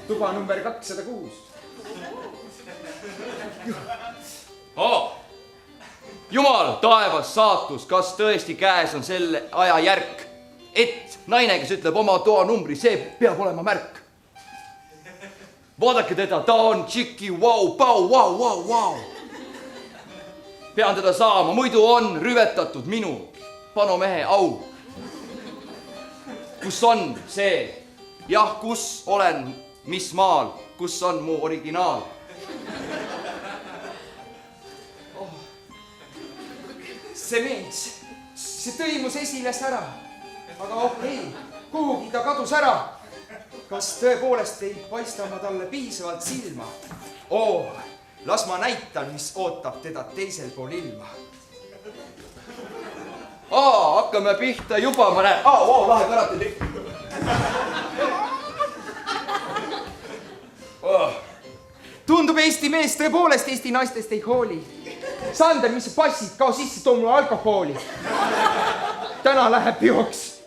tuba number 206. Jumal, taevas, saatus, kas tõesti käes on selle aja järk, et naine, kes ütleb oma toa numbri, see peab olema märk. Vaadake teda, ta on tšiki, vau, pau, vau, vau, vau. Pean teda saama, muidu on rüvetatud minu panomehe au. Kus on see? Jah, kus olen, mis maal, kus on mu originaal? See mees, see tõimus esiles ära, aga okei, kuhugi ta kadus ära. Kas tõepoolest ei paista ma talle piisavalt silma? Las ma näitan, mis ootab teda teisel pool ilma. Hakkame pihta juba, ma näen. Lahe karatetükk. Tundub Eesti mees tõepoolest Eesti naistest ei hooli. Sander, mis sa passid, kao sisse, too mulle alkohooli. Täna läheb joks.